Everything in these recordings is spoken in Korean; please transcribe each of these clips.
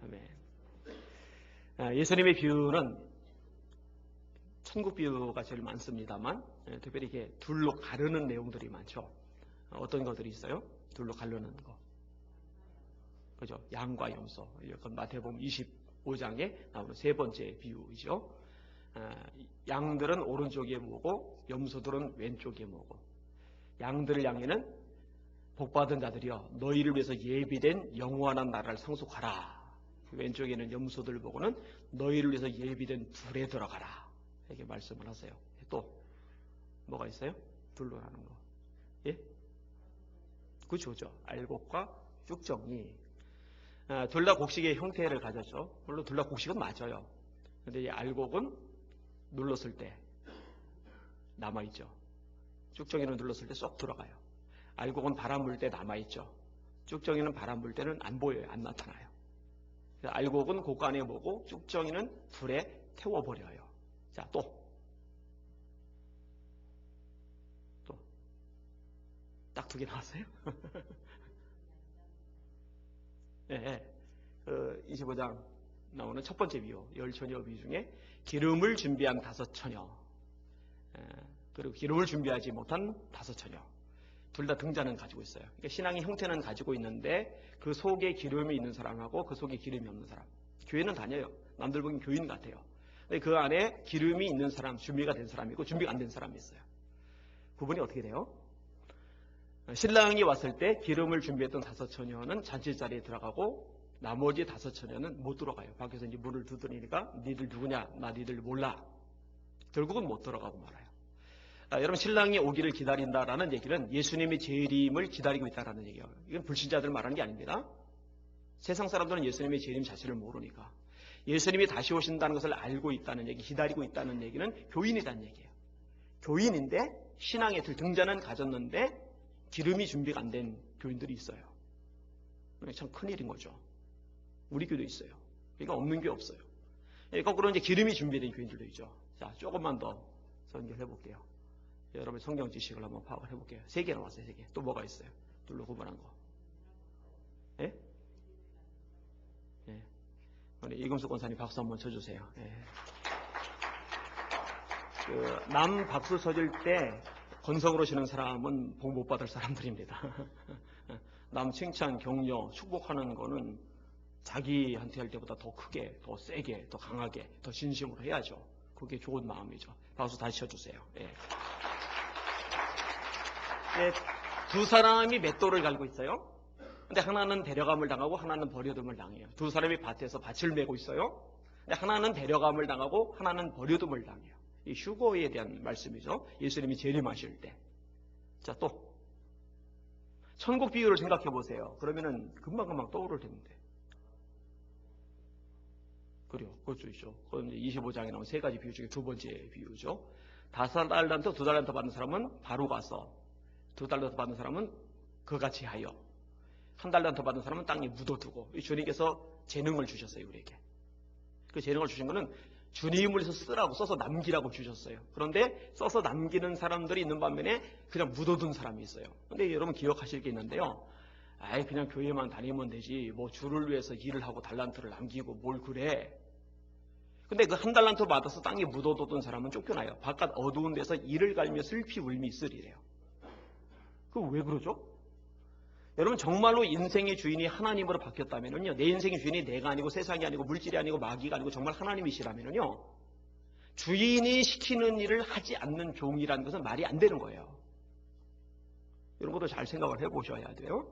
아멘. 예수님의 비유는 천국 비유가 제일 많습니다만 특별히 이렇게 둘로 가르는 내용들이 많죠. 어떤 것들이 있어요? 둘로 가르는 거. 그죠? 양과 염소. 이건 마태복음 25장에 나오는 세 번째 비유이죠. 양들은 오른쪽에 모고 염소들은 왼쪽에 모고. 양들을 향해는 복받은 자들이여 너희를 위해서 예비된 영원한 나라를 상속하라. 왼쪽에는 염소들 보고는 너희를 위해서 예비된 불에 들어가라. 이렇게 말씀을 하세요. 또 뭐가 있어요? 둘로 하는 거. 예? 그죠. 알곡과 쭉정이 둘 다 곡식의 형태를 가졌죠. 물론 둘 다 곡식은 맞아요. 근데 이 알곡은 눌렀을 때 남아있죠. 쭉정이는 눌렀을 때 쏙 들어가요. 알곡은 바람 불 때 남아있죠. 쭉정이는 바람 불 때는 안 보여요. 안 나타나요. 알곡은 곡간에 모고 쭉정이는 불에 태워버려요. 자, 또 딱 두 개 나왔어요. 네, 25장 나오는 첫 번째 비유, 열 처녀 비유 중에 기름을 준비한 5 처녀, 그리고 기름을 준비하지 못한 5 처녀. 둘 다 등자는 가지고 있어요. 그러니까 신앙의 형태는 가지고 있는데 그 속에 기름이 있는 사람하고 그 속에 기름이 없는 사람. 교회는 다녀요. 남들 보기엔 교인 같아요. 근데 그 안에 기름이 있는 사람, 준비가 된 사람이 있고 준비가 안 된 사람이 있어요. 구분이 어떻게 돼요? 신랑이 왔을 때 기름을 준비했던 5 처녀는 잔치자리에 들어가고 나머지 5 처녀는 못 들어가요. 밖에서 이제 문을 두드리니까 니들 누구냐? 나 니들 몰라. 결국은 못 들어가고 말아요. 여러분 신랑이 오기를 기다린다라는 얘기는 예수님의 재림을 기다리고 있다라는 얘기예요. 이건 불신자들 말하는 게 아닙니다. 세상 사람들은 예수님의 재림 자체를 모르니까 예수님이 다시 오신다는 것을 알고 있다는 얘기, 기다리고 있다는 얘기는 교인이라는 얘기예요. 교인인데 신앙의 등자는 가졌는데 기름이 준비가 안 된 교인들이 있어요. 참 큰일인 거죠. 우리 교도 있어요. 그러니까 없는 게 없어요. 거꾸로 이제 기름이 준비된 교인들도 있죠. 자, 조금만 더 연결해 볼게요. 여러분 성경 지식을 한번 파악을 해볼게요. 3개 나왔어요. 3개. 또 뭐가 있어요? 둘로 구분한 거. 예? 예. 우리 이금숙 권사님 박수 한번 쳐주세요. 예. 남 박수 쳐줄 때 건성으로 치는 사람은 복 못 받을 사람들입니다. 남 칭찬, 격려, 축복하는 거는 자기한테 할 때보다 더 크게, 더 세게, 더 강하게, 더 진심으로 해야죠. 그게 좋은 마음이죠. 박수 다시 쳐주세요. 예. 예, 두 사람이 맷돌을 갈고 있어요. 근데 하나는 데려감을 당하고 하나는 버려둠을 당해요. 두 사람이 밭에서 밭을 메고 있어요. 근데 하나는 데려감을 당하고 하나는 버려둠을 당해요. 이 휴거에 대한 말씀이죠. 예수님이 재림하실 때. 자, 또 천국 비유를 생각해 보세요. 그러면은 금방금방 떠오를 텐데. 그래요. 그것도 있죠. 그건 25장에 나온 3가지 비유 중에 2번째 비유죠. 5달란트, 2달란트 받는 사람은 바로 가서 2달란트 받는 사람은 그같이 하여 1달란트 받는 사람은 땅에 묻어두고 주님께서 재능을 주셨어요. 우리에게. 그 재능을 주신 거는 주님을 쓰라고 써서 남기라고 주셨어요. 그런데 써서 남기는 사람들이 있는 반면에 그냥 묻어둔 사람이 있어요. 근데 여러분 기억하실 게 있는데요. 아이 그냥 교회만 다니면 되지 뭐 주를 위해서 일을 하고 달란트를 남기고 뭘 그래. 근데 그 1달란트 받아서 땅에 묻어뒀던 사람은 쫓겨나요. 바깥 어두운 데서 이를 갈며 슬피 울미 있으리래요. 그거 왜 그러죠? 여러분 정말로 인생의 주인이 하나님으로 바뀌었다면요. 내 인생의 주인이 내가 아니고 세상이 아니고 물질이 아니고 마귀가 아니고 정말 하나님이시라면요. 주인이 시키는 일을 하지 않는 종이라는 것은 말이 안 되는 거예요. 이런 것도 잘 생각을 해보셔야 돼요.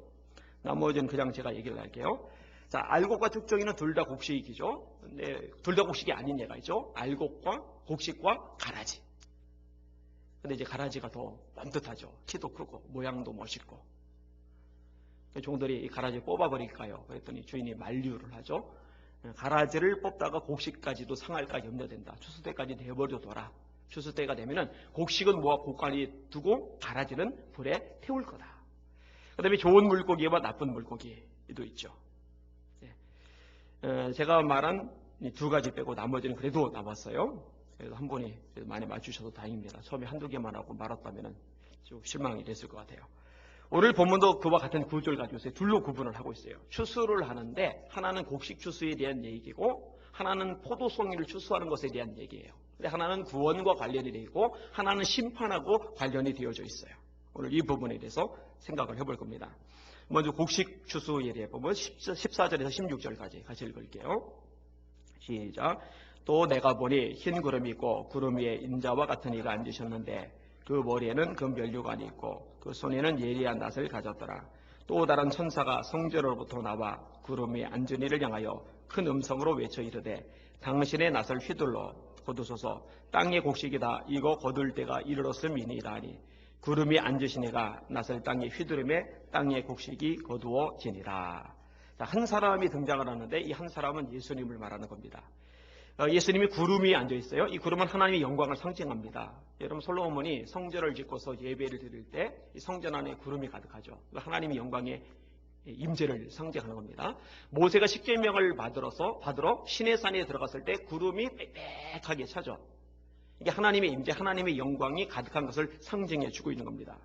나머지는 그냥 제가 얘기를 할게요. 자, 알곡과 쭉정이는 둘 다 곡식이죠. 근데 둘 다 곡식이 아닌 예가 있죠. 알곡과 곡식과 가라지. 근데 이제 가라지가 더 반듯하죠. 키도 크고 모양도 멋있고. 종들이 이 가라지 뽑아버릴까요? 그랬더니 주인이 만류를 하죠. 가라지를 뽑다가 곡식까지도 상할까 염려된다. 추수 때까지 내버려둬라. 추수 때가 되면은 곡식은 모아 곡간에 두고 가라지는 불에 태울 거다. 그 다음에 좋은 물고기와 나쁜 물고기도 있죠. 제가 말한 2가지 빼고 나머지는 그래도 남았어요. 그래서 한 분이 많이 맞추셔도 다행입니다. 처음에 1-2개만 하고 말았다면 좀 실망이 됐을 것 같아요. 오늘 본문도 그와 같은 구조를 가지고 있어요. 둘로 구분을 하고 있어요. 추수를 하는데 하나는 곡식 추수에 대한 얘기고 하나는 포도송이를 추수하는 것에 대한 얘기예요. 근데 하나는 구원과 관련이 되어 있고 하나는 심판하고 관련이 되어져 있어요. 오늘 이 부분에 대해서 생각을 해볼 겁니다. 먼저 곡식 추수에 대해 보면 14절에서 16절까지 같이 읽을게요. 시작. 또 내가 보니 흰 구름이 있고 구름 위에 인자와 같은 이가 앉으셨는데 그 머리에는 금면류관이 있고 그 손에는 예리한 낫을 가졌더라. 또 다른 천사가 성전으로부터 나와 구름 위에 앉은 이를 향하여 큰 음성으로 외쳐 이르되 당신의 낫을 휘둘러 거두소서. 땅의 곡식이다. 이거 거둘 때가 이르렀음이니이다 하니 구름이 앉으신 이가 낫을 땅에 휘두르매 땅의 곡식이 거두어지니라. 한 사람이 등장을 하는데 이 한 사람은 예수님을 말하는 겁니다. 예수님이 구름 위에 앉아 있어요. 이 구름은 하나님의 영광을 상징합니다. 여러분 솔로몬이 성전을 짓고서 예배를 드릴 때 이 성전 안에 구름이 가득하죠. 하나님의 영광의 임재를 상징하는 겁니다. 모세가 십계명을 받으러 시내산에 들어갔을 때 구름이 빽빽하게 차죠. 이게 하나님의 임재, 하나님의 영광이 가득한 것을 상징해 주고 있는 겁니다.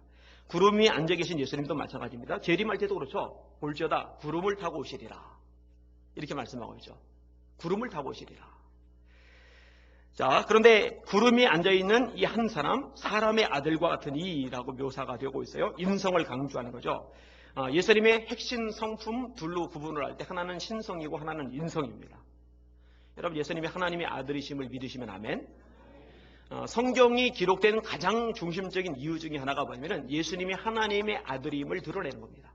구름 위에 앉아 계신 예수님도 마찬가지입니다. 재림할 때도 그렇죠. 볼지어다 구름을 타고 오시리라. 이렇게 말씀하고 있죠. 구름을 타고 오시리라. 자, 그런데 구름이 앉아있는 이 한 사람, 사람의 아들과 같은 이라고 묘사가 되고 있어요. 인성을 강조하는 거죠. 예수님의 핵심 성품 둘로 구분을 할 때 하나는 신성이고 하나는 인성입니다. 여러분 예수님이 하나님의 아들이심을 믿으시면 아멘. 성경이 기록된 가장 중심적인 이유 중에 하나가 뭐냐면 예수님이 하나님의 아들임을 드러내는 겁니다.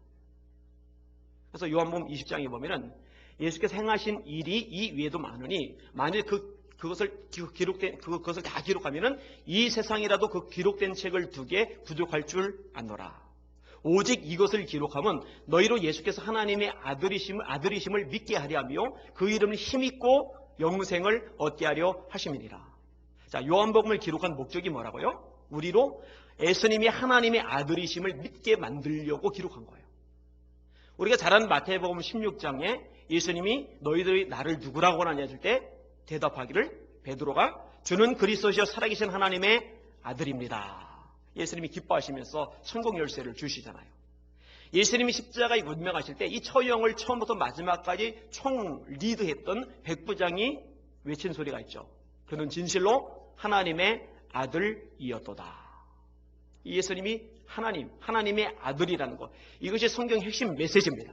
그래서 요한복음 20장에 보면은 예수께서 행하신 일이 이 외에도 많으니 만일 그것을 다 기록하면은 이 세상이라도 그 기록된 책을 두 개 부족할 줄 아노라. 오직 이것을 기록하면 너희로 예수께서 하나님의 아들이심을 믿게 하려 하며 그 이름을 힘있고 영생을 얻게 하려 하심이니라. 자, 요한복음을 기록한 목적이 뭐라고요? 우리로 예수님이 하나님의 아들이심을 믿게 만들려고 기록한 거예요. 우리가 잘 아는 마태복음 16장에 예수님이 너희들이 나를 누구라고 하느냐 했을 때 대답하기를 베드로가 주는 그리스도시여 살아계신 하나님의 아들입니다. 예수님이 기뻐하시면서 천국 열쇠를 주시잖아요. 예수님이 십자가에 운명하실 때 이 처형을 처음부터 마지막까지 총 리드했던 백부장이 외친 소리가 있죠. 그는 진실로 하나님의 아들이었도다. 예수님이 하나님의 아들이라는 것. 이것이 성경의 핵심 메시지입니다.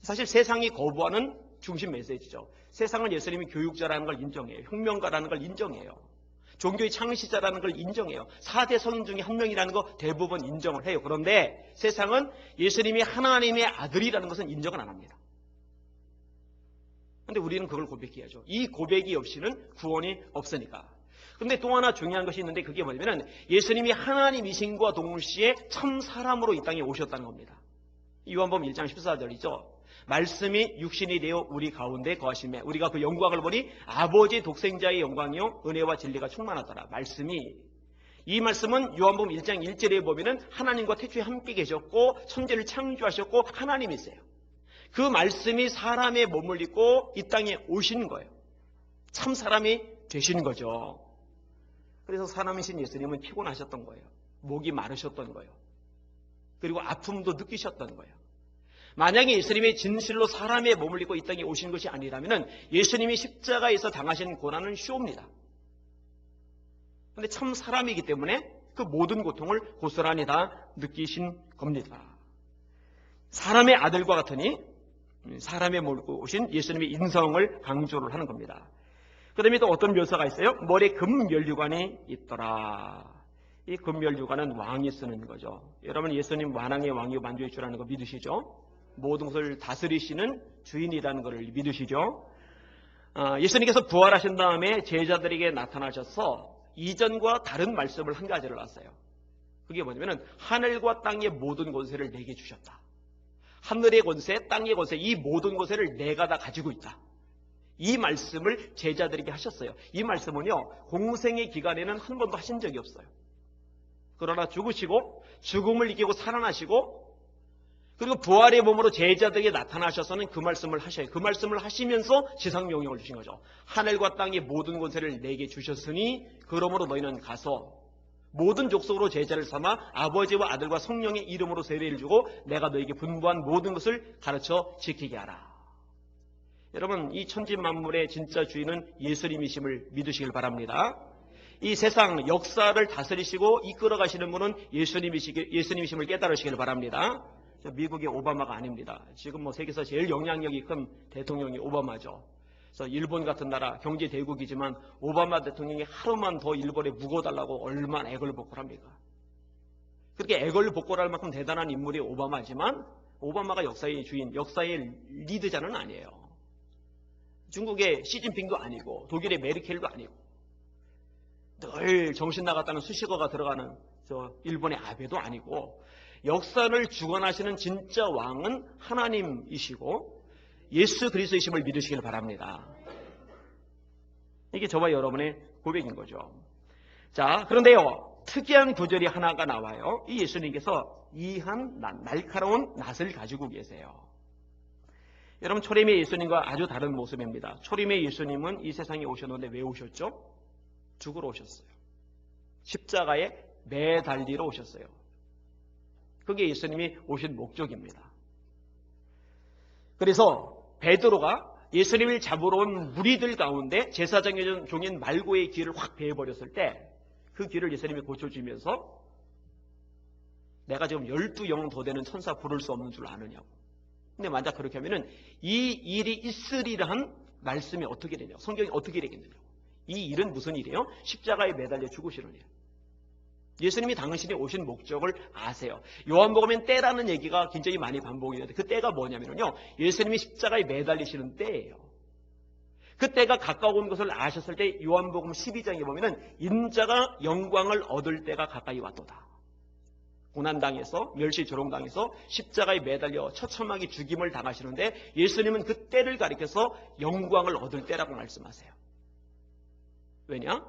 사실 세상이 거부하는 중심 메시지죠. 세상은 예수님이 교육자라는 걸 인정해요. 혁명가라는 걸 인정해요. 종교의 창시자라는 걸 인정해요. 4대 선 중에 한 명이라는 거 대부분 인정을 해요. 그런데 세상은 예수님이 하나님의 아들이라는 것은 인정을 안 합니다. 그런데 우리는 그걸 고백해야죠. 이 고백이 없이는 구원이 없으니까. 그런데 또 하나 중요한 것이 있는데 그게 뭐냐면 예수님이 하나님이신과 동시에 참 사람으로 이 땅에 오셨다는 겁니다. 요한복음 1장 14절이죠. 말씀이 육신이 되어 우리 가운데 거하시매 우리가 그 영광을 보니 아버지 독생자의 영광이요 은혜와 진리가 충만하더라. 이 말씀은 요한복음 1장 1절에 보면은 하나님과 태초에 함께 계셨고 천지를 창조하셨고 하나님이세요. 그 말씀이 사람의 몸을 입고 이 땅에 오신 거예요. 참 사람이 되신 거죠. 그래서 사람이신 예수님은 피곤하셨던 거예요. 목이 마르셨던 거예요. 그리고 아픔도 느끼셨던 거예요. 만약에 예수님이 진실로 사람의 몸을 입고 이 땅에 오신 것이 아니라면 예수님이 십자가에서 당하신 고난은 쉬웁니다. 그런데 참 사람이기 때문에 그 모든 고통을 고스란히 다 느끼신 겁니다. 사람의 아들과 같으니 사람의 몸을 입고 오신 예수님의 인성을 강조를 하는 겁니다. 그 다음에 또 어떤 묘사가 있어요? 머리에 금면류관이 있더라. 이 금면류관은 왕이 쓰는 거죠. 여러분 예수님 만왕의 왕이요 만주의 주라는 거 믿으시죠? 모든 것을 다스리시는 주인이라는 것을 믿으시죠? 예수님께서 부활하신 다음에 제자들에게 나타나셔서 이전과 다른 말씀을 한 가지를 하셨어요. 그게 뭐냐면 하늘과 땅의 모든 권세를 내게 주셨다. 하늘의 권세, 땅의 권세, 이 모든 권세를 내가 다 가지고 있다. 이 말씀을 제자들에게 하셨어요. 이 말씀은요, 공생의 기간에는 한 번도 하신 적이 없어요. 그러나 죽으시고 죽음을 이기고 살아나시고 그리고 부활의 몸으로 제자들에게 나타나셔서는 그 말씀을 하셔요. 그 말씀을 하시면서 지상 명령을 주신 거죠. 하늘과 땅의 모든 권세를 내게 주셨으니 그러므로 너희는 가서 모든 족속으로 제자를 삼아 아버지와 아들과 성령의 이름으로 세례를 주고 내가 너에게 분부한 모든 것을 가르쳐 지키게 하라. 여러분, 이 천지 만물의 진짜 주인은 예수님이심을 믿으시길 바랍니다. 이 세상 역사를 다스리시고 이끌어 가시는 분은 예수님이심을 깨달으시길 바랍니다. 미국의 오바마가 아닙니다. 지금 세계에서 제일 영향력이 큰 대통령이 오바마죠. 그래서 일본 같은 나라 경제 대국이지만 오바마 대통령이 하루만 더 일본에 묵어달라고 얼마나 애걸복걸 합니까? 그렇게 애걸복걸할 만큼 대단한 인물이 오바마지만 오바마가 역사의 주인, 역사의 리드자는 아니에요. 중국의 시진핑도 아니고 독일의 메르켈도 아니고 늘 정신 나갔다는 수식어가 들어가는 일본의 아베도 아니고 역사를 주관하시는 진짜 왕은 하나님이시고 예수 그리스도이심을 믿으시길 바랍니다. 이게 저와 여러분의 고백인 거죠. 자, 그런데요, 특이한 구절이 하나가 나와요. 이 예수님께서 이한 날카로운 낫을 가지고 계세요. 여러분, 초림의 예수님과 아주 다른 모습입니다. 초림의 예수님은 이 세상에 오셨는데 왜 오셨죠? 죽으러 오셨어요. 십자가에 매달리러 오셨어요. 그게 예수님이 오신 목적입니다. 그래서 베드로가 예수님을 잡으러 온 무리들 가운데 제사장 종인 말고의 길을 확 베어버렸을 때 그 길을 예수님이 고쳐주면서 내가 지금 12영 더 되는 천사 부를 수 없는 줄 아느냐고. 근데 만약 그렇게 하면은 이 일이 있으리라한 말씀이 어떻게 되냐? 성경이 어떻게 되겠느냐? 이 일은 무슨 일이에요? 십자가에 매달려 죽으시는 일. 예수님이 당신이 오신 목적을 아세요. 요한복음엔 때라는 얘기가 굉장히 많이 반복이 되는데 그 때가 뭐냐면요. 예수님이 십자가에 매달리시는 때예요. 그 때가 가까운 것을 아셨을 때 요한복음 12장에 보면은 인자가 영광을 얻을 때가 가까이 왔도다. 고난당해서 멸시조롱당해서 십자가에 매달려 처참하게 죽임을 당하시는데 예수님은 그 때를 가리켜서 영광을 얻을 때라고 말씀하세요. 왜냐?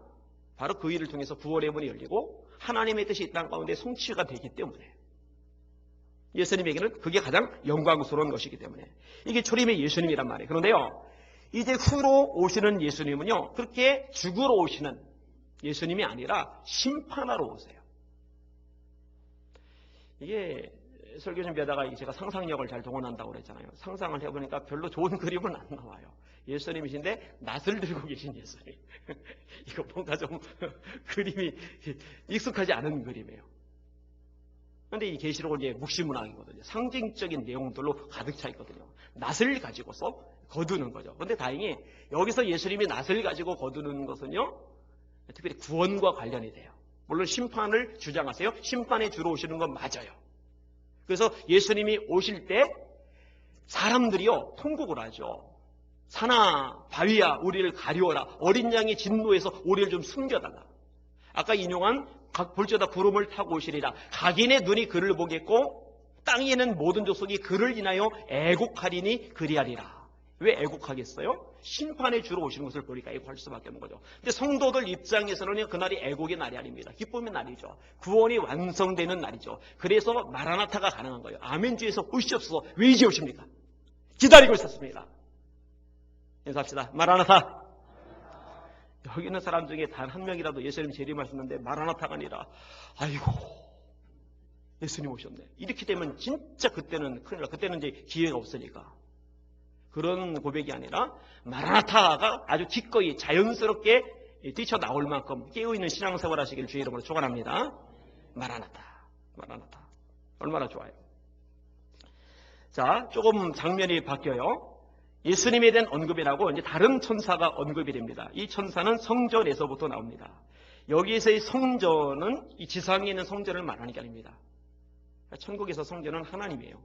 바로 그 일을 통해서 구원의 문이 열리고 하나님의 뜻이 이 땅 가운데 성취가 되기 때문에 예수님에게는 그게 가장 영광스러운 것이기 때문에 이게 초림의 예수님이란 말이에요. 그런데요, 이제 후로 오시는 예수님은요, 그렇게 죽으러 오시는 예수님이 아니라 심판하러 오세요. 이게 설교 준비하다가 제가 상상력을 잘 동원한다고 그랬잖아요. 상상을 해보니까 별로 좋은 그림은 안 나와요. 예수님이신데 낫을 들고 계신 예수님. 이거 뭔가 좀 그림이 익숙하지 않은 그림이에요. 그런데 이 계시록은 이제 묵시문학이거든요. 상징적인 내용들로 가득 차 있거든요. 낫을 가지고서 거두는 거죠. 그런데 다행히 여기서 예수님이 낫을 가지고 거두는 것은요, 특별히 구원과 관련이 돼요. 물론 심판을 주장하세요. 심판에 주로 오시는 건 맞아요. 그래서 예수님이 오실 때 사람들이요 통곡을 하죠. 산아 바위야 우리를 가리워라. 어린 양의 진노에서 우리를 좀 숨겨달라. 아까 인용한 각 볼지어다 구름을 타고 오시리라. 각인의 눈이 그를 보겠고 땅에 있는 모든 족속이 그를 인하여 애곡하리니 그리하리라. 왜 애곡하겠어요? 심판에 주로 오시는 것을 보니까 애곡할 수밖에 없는 거죠. 근데 성도들 입장에서는 그날이 애곡의 날이 아닙니다. 기쁨의 날이죠. 구원이 완성되는 날이죠. 그래서 마라나타가 가능한 거예요. 아멘 주에서 오시옵소서. 왜 이제 오십니까? 기다리고 있었습니다. 인사합시다. 마라나타. 여기 있는 사람 중에 단 한 명이라도 예수님 재림하셨는데 마라나타가 아니라 아이고 예수님 오셨네. 이렇게 되면 진짜 그때는 큰일 나. 그때는 이제 기회가 없으니까. 그런 고백이 아니라 마라나타가 아주 기꺼이 자연스럽게 뛰쳐나올 만큼 깨어있는 신앙생활 하시길 주의 이름으로 축원합니다. 마라나타. 마라나타. 얼마나 좋아요. 자, 조금 장면이 바뀌어요. 예수님에 대한 언급이라고 이제 다른 천사가 언급이 됩니다. 이 천사는 성전에서부터 나옵니다. 여기에서의 성전은 이 지상에 있는 성전을 말하는 게 아닙니다. 천국에서 성전은 하나님이에요.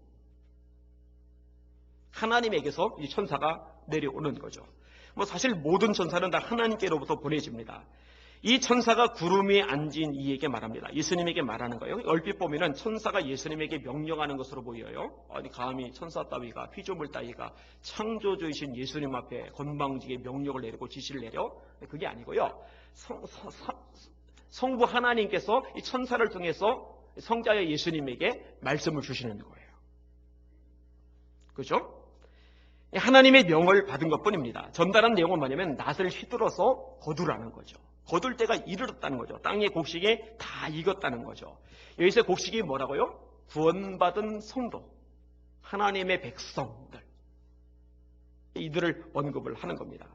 하나님에게서 이 천사가 내려오는 거죠. 사실 모든 천사는 다 하나님께로부터 보내집니다. 이 천사가 구름 위에 앉은 이에게 말합니다. 예수님에게 말하는 거예요. 얼핏 보면은 천사가 예수님에게 명령하는 것으로 보여요. 아니 감히 천사 따위가 피조물 따위가 창조주이신 예수님 앞에 건방지게 명령을 내리고 지시를 내려? 그게 아니고요. 성부 하나님께서 이 천사를 통해서 성자의 예수님에게 말씀을 주시는 거예요. 그렇죠? 하나님의 명을 받은 것뿐입니다. 전달한 내용은 뭐냐면 낫을 휘둘러서 거두라는 거죠. 거둘 때가 이르렀다는 거죠. 땅의 곡식이 다 익었다는 거죠. 여기서 곡식이 뭐라고요? 구원받은 성도, 하나님의 백성들, 이들을 언급을 하는 겁니다.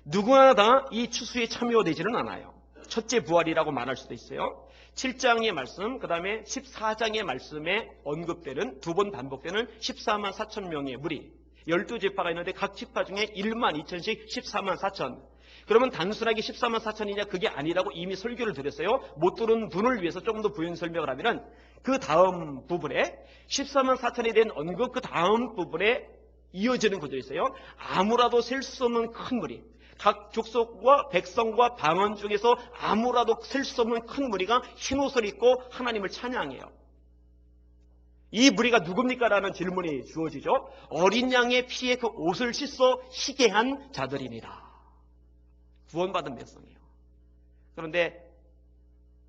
누구나 다 이 추수에 참여되지는 않아요. 첫째 부활이라고 말할 수도 있어요. 7장의 말씀, 그 다음에 14장의 말씀에 언급되는 두 번 반복되는 14만 4천 명의 무리, 12지파가 있는데 각 지파 중에 1만 2천씩 14만 4천. 그러면 단순하게 14만 4천이냐 그게 아니라고 이미 설교를 드렸어요. 못 들은 분을 위해서 조금 더 부연 설명을 하면은 그 다음 부분에 14만 4천에 대한 언급, 그 다음 부분에 이어지는 구절이 있어요. 아무라도 셀 수 없는 큰 무리, 각 족속과 백성과 방언 중에서 아무라도 셀 수 없는 큰 무리가 흰옷을 입고 하나님을 찬양해요. 이 무리가 누굽니까? 라는 질문이 주어지죠. 어린 양의 피에 그 옷을 씻어 희게 한 자들입니다. 구원받은 백성이에요. 그런데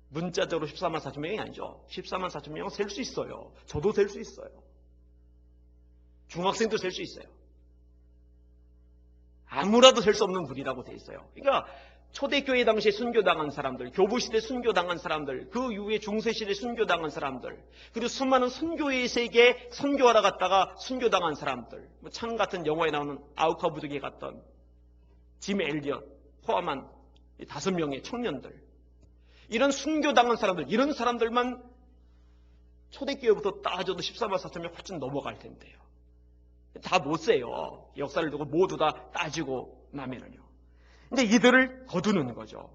문자적으로 14만 4천 명이 아니죠. 14만 4천 명은 셀 수 있어요. 저도 셀 수 있어요. 중학생도 셀 수 있어요. 아무라도 셀 수 없는 분이라고 돼 있어요. 그러니까 초대교회 당시에 순교당한 사람들, 교부시대 순교당한 사람들, 그 이후에 중세시대 순교당한 사람들, 그리고 수많은 순교의 세계에 선교하러 갔다가 순교당한 사람들, 창 같은 영화에 나오는 아우카 부족에 갔던 짐 엘리엇 포함한 5명의 청년들, 이런 순교당한 사람들, 이런 사람들만 초대교회부터 따져도 14만 4천 명 훨씬 넘어갈 텐데요. 다 못 세요. 역사를 두고 모두 다 따지고 나면은요. 근데 이들을 거두는 거죠.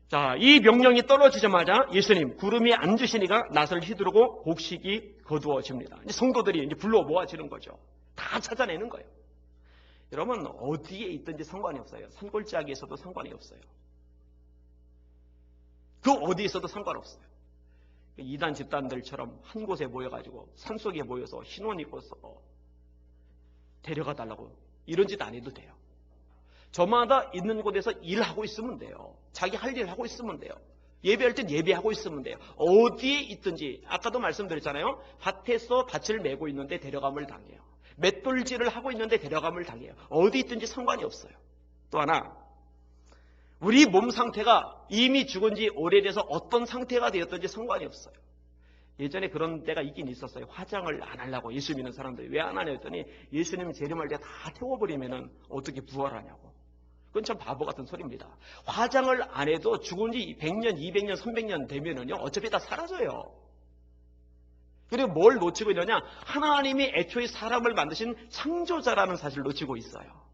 자, 이 명령이 떨어지자마자 예수님 구름이 안 주시니까 낫을 휘두르고 곡식이 거두어집니다. 이제 성도들이 이제 불러 모아지는 거죠. 다 찾아내는 거예요. 여러분 어디에 있든지 상관이 없어요. 산골짜기에 있어도 상관이 없어요. 그 어디에 있어도 상관없어요. 이단 집단들처럼 한 곳에 모여가지고 산속에 모여서 흰옷 입고서 데려가 달라고 이런 짓 안 해도 돼요. 저마다 있는 곳에서 일하고 있으면 돼요. 자기 할 일 하고 있으면 돼요. 예배할 땐 예배하고 있으면 돼요. 어디에 있든지, 아까도 말씀드렸잖아요. 밭에서 밭을 메고 있는데 데려감을 당해요. 맷돌질을 하고 있는데 데려감을 당해요. 어디 있든지 상관이 없어요. 또 하나, 우리 몸 상태가 이미 죽은 지 오래돼서 어떤 상태가 되었든지 상관이 없어요. 예전에 그런 때가 있긴 있었어요. 화장을 안 하려고 예수 믿는 사람들이 왜 안 하냐 했더니 예수님 재림할 때 다 태워버리면 어떻게 부활하냐고. 그건 참 바보 같은 소리입니다. 화장을 안 해도 죽은 지 100년, 200년, 300년 되면은요, 어차피 다 사라져요. 그리고 뭘 놓치고 있느냐? 하나님이 애초에 사람을 만드신 창조자라는 사실을 놓치고 있어요.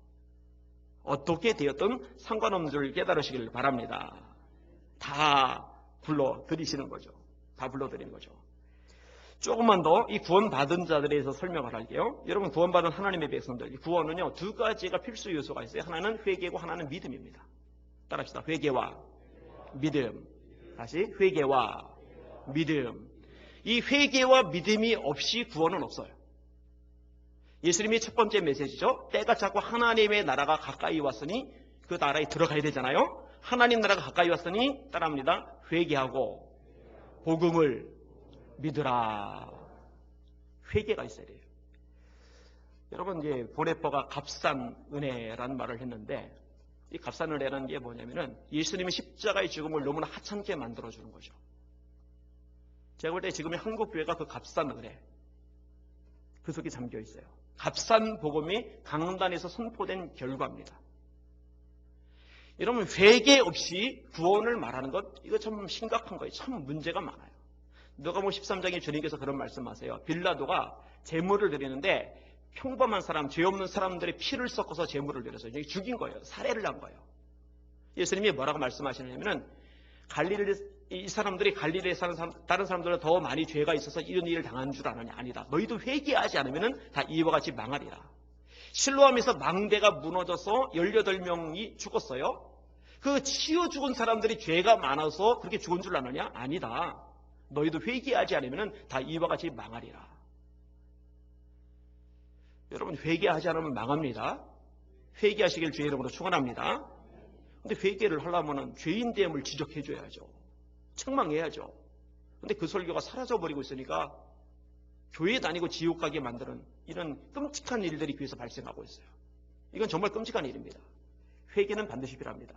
어떻게 되었든 상관없는 줄 깨달으시길 바랍니다. 다 불러드리시는 거죠. 다 불러드리는 거죠. 조금만 더 이 구원받은 자들에 대해서 설명을 할게요. 여러분 구원받은 하나님의 백성들, 이 구원은요 두 가지가 필수 요소가 있어요. 하나는 회개고 하나는 믿음입니다. 따라합시다. 회개와 믿음. 다시 회개와 믿음. 이 회개와 믿음이 없이 구원은 없어요. 예수님의 첫 번째 메시지죠. 때가 자꾸 하나님의 나라가 가까이 왔으니 그 나라에 들어가야 되잖아요. 하나님 나라가 가까이 왔으니 따라합니다. 회개하고 복음을 믿으라. 회개가 있어야 돼요. 여러분 이제 보네퍼가 값싼 은혜라는 말을 했는데 이 값싼 은혜라는 게 뭐냐면은 예수님이 십자가의 죽음을 너무나 하찮게 만들어주는 거죠. 제가 볼 때 지금의 한국 교회가 그 값싼 은혜 그 속에 잠겨 있어요. 값싼 복음이 강단에서 선포된 결과입니다. 여러분 회개 없이 구원을 말하는 것 이거 참 심각한 거예요. 참 문제가 많아요. 누가복음 13장에 주님께서 그런 말씀하세요. 빌라도가 제물을 드리는데 평범한 사람, 죄 없는 사람들의 피를 섞어서 제물을 드려서 죽인 거예요. 살해를 한 거예요. 예수님이 뭐라고 말씀하시냐면은 이 사람들이 갈릴리에 사는 다른 사람들보다 더 많이 죄가 있어서 이런 일을 당한 줄 아느냐? 아니다. 너희도 회개하지 않으면은 다 이와 같이 망하리라. 실로암에서 망대가 무너져서 18명이 죽었어요. 그 치여 죽은 사람들이 죄가 많아서 그렇게 죽은 줄 아느냐? 아니다. 너희도 회개하지 않으면 다 이와 같이 망하리라. 여러분 회개하지 않으면 망합니다. 회개하시길 주의 이름으로 축원합니다. 근데 회개를 하려면 죄인됨을 지적해줘야죠. 책망해야죠. 근데 그 설교가 사라져버리고 있으니까 교회 다니고 지옥 가게 만드는 이런 끔찍한 일들이 교회에서 발생하고 있어요. 이건 정말 끔찍한 일입니다. 회개는 반드시 필요합니다.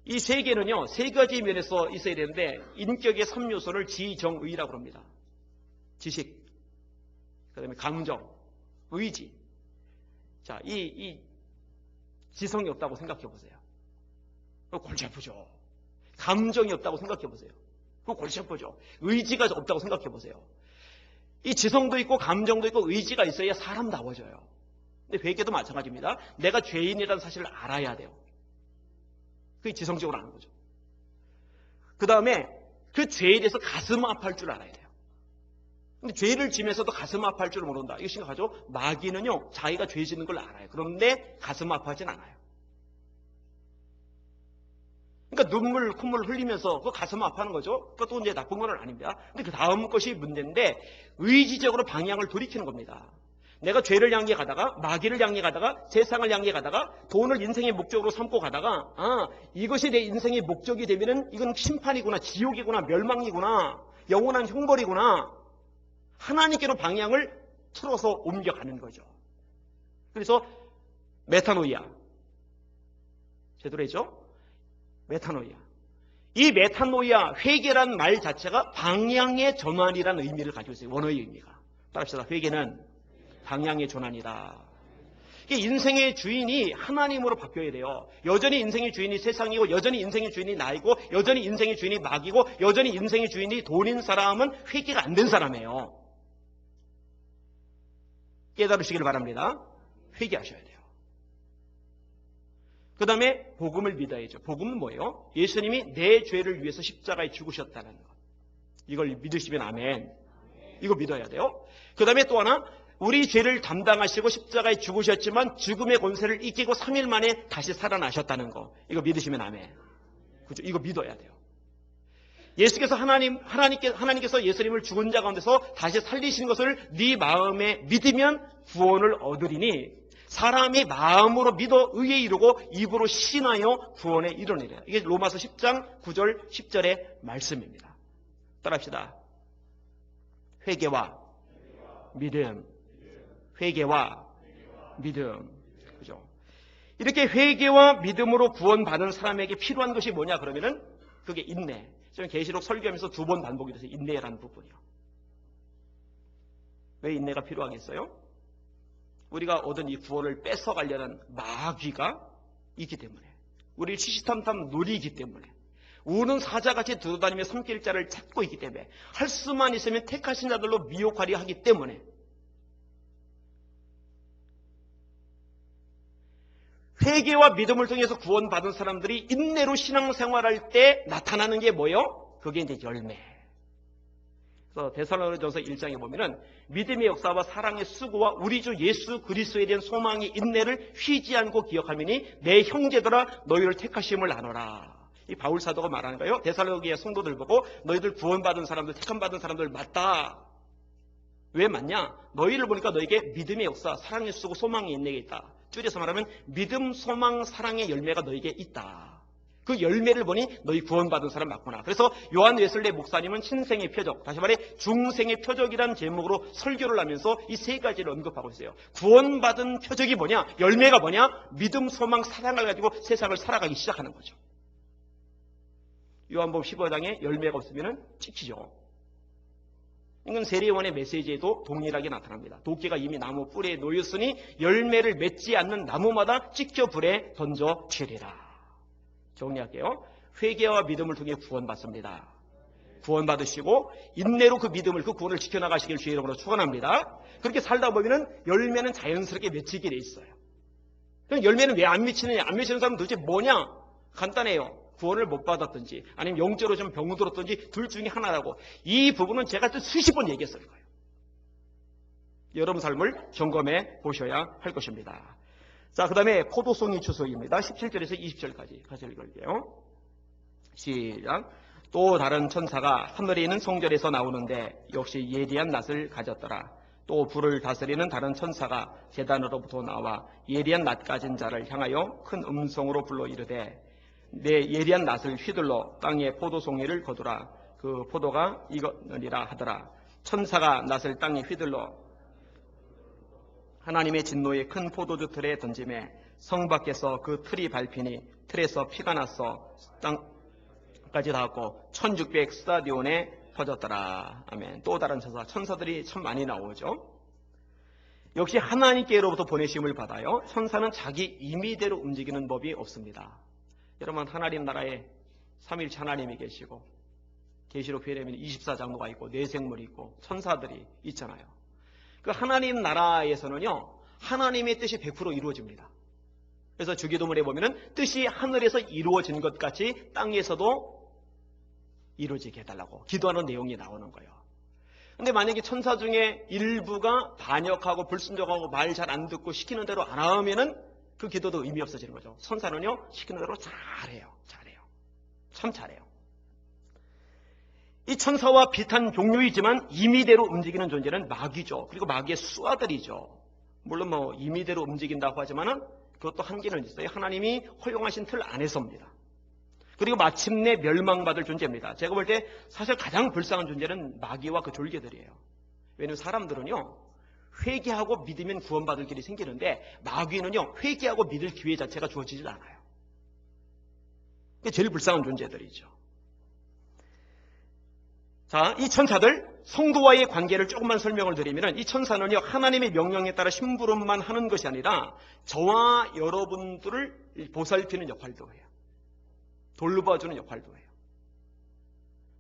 이 세 개는요, 세 가지 면에서 있어야 되는데 인격의 3요소를 지정의라고 합니다. 지식, 그다음에 감정, 의지. 자, 이 지성이 없다고 생각해 보세요. 그거 골치 아프죠. 감정이 없다고 생각해 보세요. 그거 골치 아프죠. 의지가 없다고 생각해 보세요. 이 지성도 있고 감정도 있고 의지가 있어야 사람다워져요. 근데 회개도 마찬가지입니다. 내가 죄인이라는 사실을 알아야 돼요. 그게 지성적으로 아는 거죠. 그 다음에 그 죄에 대해서 가슴 아파할 줄 알아야 돼요. 근데 죄를 지면서도 가슴 아파할 줄 모른다. 이거 심각하죠? 마귀는요, 자기가 죄 짓는 걸 알아요. 그런데 가슴 아파하진 않아요. 그러니까 눈물, 콧물 흘리면서 그 가슴 아파하는 거죠. 그것도 이제 나쁜 건 아닙니다. 근데 그 다음 것이 문제인데 의지적으로 방향을 돌이키는 겁니다. 내가 죄를 향해 가다가, 마귀를 향해 가다가, 세상을 향해 가다가, 돈을 인생의 목적으로 삼고 가다가, 이것이 내 인생의 목적이 되면은 이건 심판이구나, 지옥이구나, 멸망이구나, 영원한 형벌이구나. 하나님께로 방향을 틀어서 옮겨가는 거죠. 그래서 메타노이아. 제대로 했죠? 메타노이아. 이 메타노이아, 회개란 말 자체가 방향의 전환이라는 의미를 가지고 있어요. 원어의 의미가. 따라합시다. 회개는 방향의 전환이다. 인생의 주인이 하나님으로 바뀌어야 돼요. 여전히 인생의 주인이 세상이고, 여전히 인생의 주인이 나이고, 여전히 인생의 주인이 마귀고, 여전히 인생의 주인이 돈인 사람은 회개가 안 된 사람이에요. 깨달으시길 바랍니다. 회개하셔야 돼요. 그 다음에 복음을 믿어야죠. 복음은 뭐예요? 예수님이 내 죄를 위해서 십자가에 죽으셨다는 것. 이걸 믿으시면 아멘. 이거 믿어야 돼요. 그 다음에 또 하나, 우리 죄를 담당하시고 십자가에 죽으셨지만 죽음의 권세를 이기고 3일 만에 다시 살아나셨다는 거. 이거 믿으시면 아멘. 그죠? 이거 믿어야 돼요. 예수께서 하나님께서 예수님을 죽은 자 가운데서 다시 살리신 것을 네 마음에 믿으면 구원을 얻으리니 사람이 마음으로 믿어 의에 이르고 입으로 신하여 구원에 이르느니라. 이게 로마서 10장 9절 10절의 말씀입니다. 따라합시다. 회개와 믿음. 회개와 믿음. 그죠? 이렇게 회개와 믿음으로 구원받은 사람에게 필요한 것이 뭐냐 그러면은 그게 인내. 저는 계시록 설교하면서 2번 반복이 돼서 인내라는 부분이요. 왜 인내가 필요하겠어요? 우리가 얻은 이 구원을 뺏어가려는 마귀가 있기 때문에, 우리를 시시탐탐 노리기 때문에, 우는 사자같이 두루다니며 손길 자를 찾고 있기 때문에, 할 수만 있으면 택하신 자들로 미혹하려 하기 때문에, 회개와 믿음을 통해서 구원받은 사람들이 인내로 신앙생활할 때 나타나는 게 뭐예요? 그게 이제 열매. 그래서 데살로니가전서 1장에 보면은 믿음의 역사와 사랑의 수고와 우리 주 예수 그리스도에 대한 소망의 인내를 쉬지 않고 기억하미니 내 형제들아 너희를 택하심을 나눠라. 이 바울 사도가 말하는 거예요. 데살로니가 성도들 보고 너희들 구원받은 사람들, 택함받은 사람들 맞다. 왜 맞냐? 너희를 보니까 너에게 믿음의 역사, 사랑의 수고, 소망의 인내가 있다. 줄여서 말하면 믿음, 소망, 사랑의 열매가 너에게 있다. 그 열매를 보니 너희 구원받은 사람 맞구나. 그래서 요한 웨슬레 목사님은 신생의 표적, 다시 말해 중생의 표적이라는 제목으로 설교를 하면서 이 세 가지를 언급하고 있어요. 구원받은 표적이 뭐냐? 열매가 뭐냐? 믿음, 소망, 사랑을 가지고 세상을 살아가기 시작하는 거죠. 요한복음 15장에 열매가 없으면 찍히죠. 이건 세례요한의 메시지에도 동일하게 나타납니다. 도끼가 이미 나무 뿌리에 놓였으니 열매를 맺지 않는 나무마다 찍혀 불에 던져 치리라. 정리할게요. 회개와 믿음을 통해 구원받습니다. 구원받으시고 인내로 그 믿음을, 그 구원을 지켜나가시길 주의 이름으로 축원합니다. 그렇게 살다 보면 열매는 자연스럽게 맺히게 돼 있어요. 그럼 열매는 왜 안 맺히느냐? 안 맺히는 사람은 도대체 뭐냐? 간단해요. 구원을 못 받았든지 아니면 영적으로 좀 병들었든지 둘 중에 하나라고. 이 부분은 제가 또 수십 번 얘기했을 거예요. 여러분 삶을 점검해 보셔야 할 것입니다. 자, 그 다음에 포도송이 추수입니다. 17절에서 20절까지 같이 읽을게요. 시작. 또 다른 천사가 하늘에 있는 성전에서 나오는데 역시 예리한 낫을 가졌더라. 또 불을 다스리는 다른 천사가 제단으로부터 나와 예리한 낫 가진 자를 향하여 큰 음성으로 불러 이르되 내 예리한 낫을 휘둘러 땅에 포도송이를 거두라. 그 포도가 익었느니라 하더라. 천사가 낫을 땅에 휘둘러 하나님의 진노의 큰 포도주 틀에 던짐에 성 밖에서 그 틀이 밟히니 틀에서 피가 나서 땅까지 닿았고 1600 스타디온에 퍼졌더라. 아멘. 또 다른 천사들이 참 많이 나오죠. 역시 하나님께로부터 보내심을 받아요. 천사는 자기 임의대로 움직이는 법이 없습니다. 여러분, 하나님 나라에 삼위일체 하나님이 계시고 계시록 회례면 24장로가 있고 내생물이 있고 천사들이 있잖아요. 그 하나님 나라에서는요, 하나님의 뜻이 100% 이루어집니다. 그래서 주기도문에 보면은 뜻이 하늘에서 이루어진 것 같이 땅에서도 이루어지게 해달라고 기도하는 내용이 나오는 거예요. 근데 만약에 천사 중에 일부가 반역하고 불순종하고 말 잘 안 듣고 시키는 대로 안 하면은 그 기도도 의미 없어지는 거죠. 천사는요, 시키는 대로 잘해요. 참 잘해요. 이 천사와 비슷한 종류이지만 임의대로 움직이는 존재는 마귀죠. 그리고 마귀의 수하들이죠. 물론 뭐 임의대로 움직인다고 하지만은 그것도 한계는 있어요. 하나님이 허용하신 틀 안에서입니다. 그리고 마침내 멸망받을 존재입니다. 제가 볼 때 사실 가장 불쌍한 존재는 마귀와 그 졸개들이에요. 왜냐하면 사람들은요, 회개하고 믿으면 구원받을 길이 생기는데 마귀는요, 회개하고 믿을 기회 자체가 주어지질 않아요. 그게 제일 불쌍한 존재들이죠. 자, 이 천사들, 성도와의 관계를 조금만 설명을 드리면 이 천사는요, 하나님의 명령에 따라 심부름만 하는 것이 아니라 저와 여러분들을 보살피는 역할도 해요. 돌봐주는 역할도 해요.